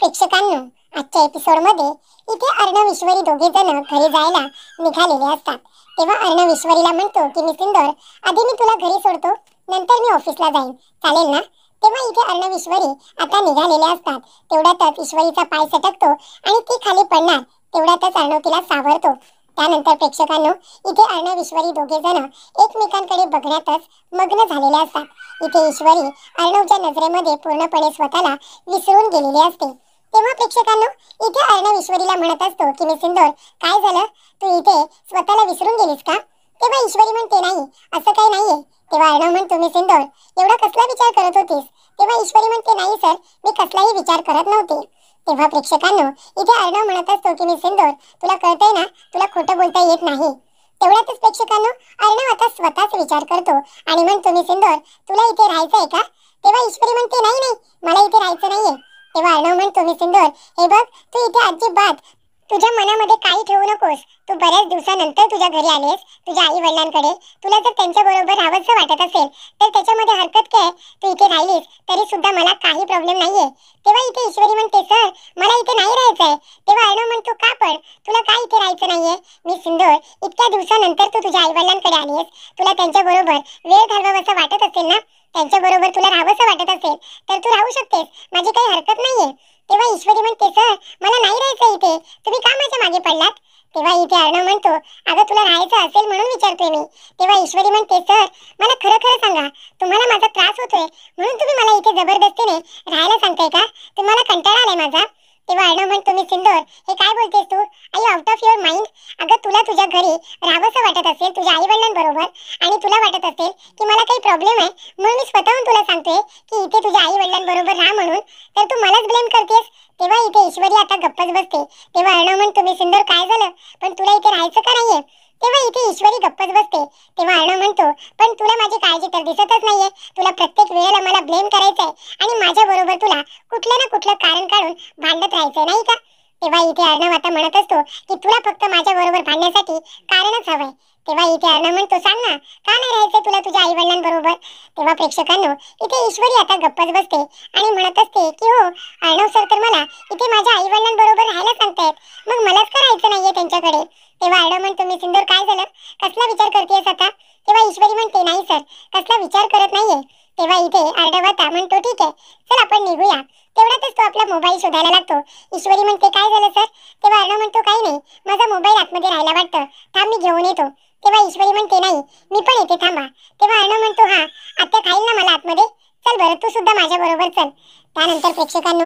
प्रेक्षकांनो, आजच्या एपिसोडमध्ये इथे अर्णव ईश्वरी दोघे जण घरी जायला निघालेले असतात. तेव्हा अर्णव ईश्वरीला म्हणतो की मी सिंदूर, आधी मी तुला घरी सोडतो, नंतर मी ऑफिसला जाईन, चालेल ना? तेव्हा इथे अर्णव ईश्वरी आता निघालेले असतात. तेवढ्यातच ईश्वरीचा पाय सटकतो आणि ती खाली पडणार. तेवढ्यातच अर्णव तिला सावरतो. त्यानंतर प्रेक्षकांनो, इथे अर्णव ईश्वरी दोघे जण एकमेकांकडे बघण्यातच मग्न झालेले असतात. इथे ईश्वरी अर्णवच्या नजरेमध्ये पूर्णपणे स्वतःला विसरून गेलेली असते. तेव्हा प्रेक्षकांनो, इथे अर्णव ईश्वरीला म्हणत असतो की मी सिंदूर, काय झालं, तू इथे स्वतःला विसरून गेलीस का? तेव्हा ईश्वरी म्हणते नाही, असं काही नाहीये. तेव्हा अर्णव म्हणतो मी सिंदूर, एवढा कसला विचार करत होतीस? तेव्हा ईश्वरी म्हणते नाही सर, मी कसलाही विचार करत नव्हते. तेव्हा प्रेक्षकांनो, इथे अर्णव म्हणत असतो की मी सिंदूर, तुला कळतंय ना, तुला खोटं बोलता येत नाही. तेवढ्यातच प्रेक्षकांनो, अर्णव आता स्वतःच विचार करतो आणि म्हणतो मी सिंदूर, तुला इथे राहायचंय का? तेव्हा ईश्वरी म्हणते नाही नाही, मला इथे राहायचं नाहीये. तेव्हा अर्णव म्हणतो मी सिंदूर, हे बघ, तू इथे अजिबात तुझ्या मनामध्ये काही ठेवू नकोस. तू बऱ्याच दिवसानंतर तुझ्या घरी आलेस, तुझ्या आई वडिलांकडे. तुला जर त्यांच्या बरोबर राहावंसं वाटत असेल तर त्याच्यामध्ये हरकत काय? तू इथे राहिलीस तरी सुद्धा मला काही प्रॉब्लेम नाहीये. तेव्हा इथे ईश्वरी म्हणते सर, मला इथे नाही राहायचंय. तेव्हा अर्णव म्हणतो का पण? तुला काय इथे राहायचं नाहीये? मी सिंदूर, इतक्या दिवसानंतर तू तुझ्या आई वडिलांकडे आलीस, तुला त्यांच्या बरोबर वेळ घालवावासा वाटत असेल ना, त्यांच्या बरोबर तुला राहावंसं वाटत असेल तर तू राहू शकतेस, माझी काही हरकत नाहीये. तेव्हा ईश्वरी म्हणते सर, मला नाही राहायचं इथे, तुम्ही का माझ्या मागे पडलात? तेव्हा इथे अर्णव म्हणतो, अगं तुला राहायचं असेल म्हणून विचारतोय मी. तेव्हा ईश्वरी म्हणते सर, मला खरं खरं सांगा, तुम्हाला माझा त्रास होतोय म्हणून तुम्ही मला इथे जबरदस्तीने राहायला सांगताय का? तुम्हाला कंटाळा आलाय माझा? तेव्हा अर्णव म्हणतो मी सिंदूर, हे काय बोलतेस तू? I out of your mind? अगं तुला तुझ्या घरी राहावंसं वाटत असेल तुझ्या आई वडिलांबरोबर आणि तुला वाटत असेल की मला काही प्रॉब्लेम आहे म्हणून मी स्वतःहून तुला सांगतोय की इथे तुझ्या आई वडिलांबरोबर राहा म्हणून, तर तू मलाच ब्लेम करतेस. तेव्हा इथे ईश्वरी आता गप्पच बसते. तेव्हा अर्णव म्हणतो मी सिंदूर, काय झालं, पण तुला इथे राहायचं का नाहीये? तेव्हा इथे ईश्वरी गप्पच बसते. तेव्हा अर्णव म्हणतो, पण तुला माझी काळजी तर दिसतच नाहीये. तुला प्रत्येक वेळेला मला ब्लेम करायचंय आणि माझ्या बरोबर तुला कुठलं ना कुठलं कारण काढून भांडत राहायचंय, नाही का? तेव्हा इथे अर्णव आता म्हणत असतो की तुला फक्त माझ्या बरोबर भांडण्यासाठी कारणच हवंय. तेव्हा इथे अर्णव म्हणतो, सांग ना, का नाही राहायचंय तुला तुझ्या आई वडिलांबरोबर? तेव्हा प्रेक्षकांनो, इथे ईश्वरी आता गप्पच बसते आणि म्हणत असते की हो अर्णव सर, तर मला इथे माझ्या आई वडिलांबरोबर राहायला सांगतायत, मग मलाच का राहायचं नाहीये त्यांच्याकडे? तेव्हा अर्णव म्हणतो मी सिंदूर, काय झालं, कसला विचार करतेस आता? तेव्हा ईश्वरी म्हणते नाही सर, कसला विचार करत नाहीये. तेव्हा इथे अर्णव आता म्हणतो ठीक आहे, चल आपण निघूया. तेवढ्यातच तो आपला मोबाईल शोधायला लागतो. ईश्वरी म्हणते काय झालं सर? तेव्हा अर्णव म्हणतो काही नाही, माझा मोबाईल आतमध्ये राहायला वाटतं, थांब मी घेऊन येतो. तेव्हा ईश्वरी म्हणते नाही, मी पण येते, थांबा. तेव्हा अर्णव म्हणतो हा, आत्या खाईल ना मला आतमध्ये, चल बरं तू सुद्धा माझ्या बरोबर चल. त्यानंतर प्रेक्षकांनो,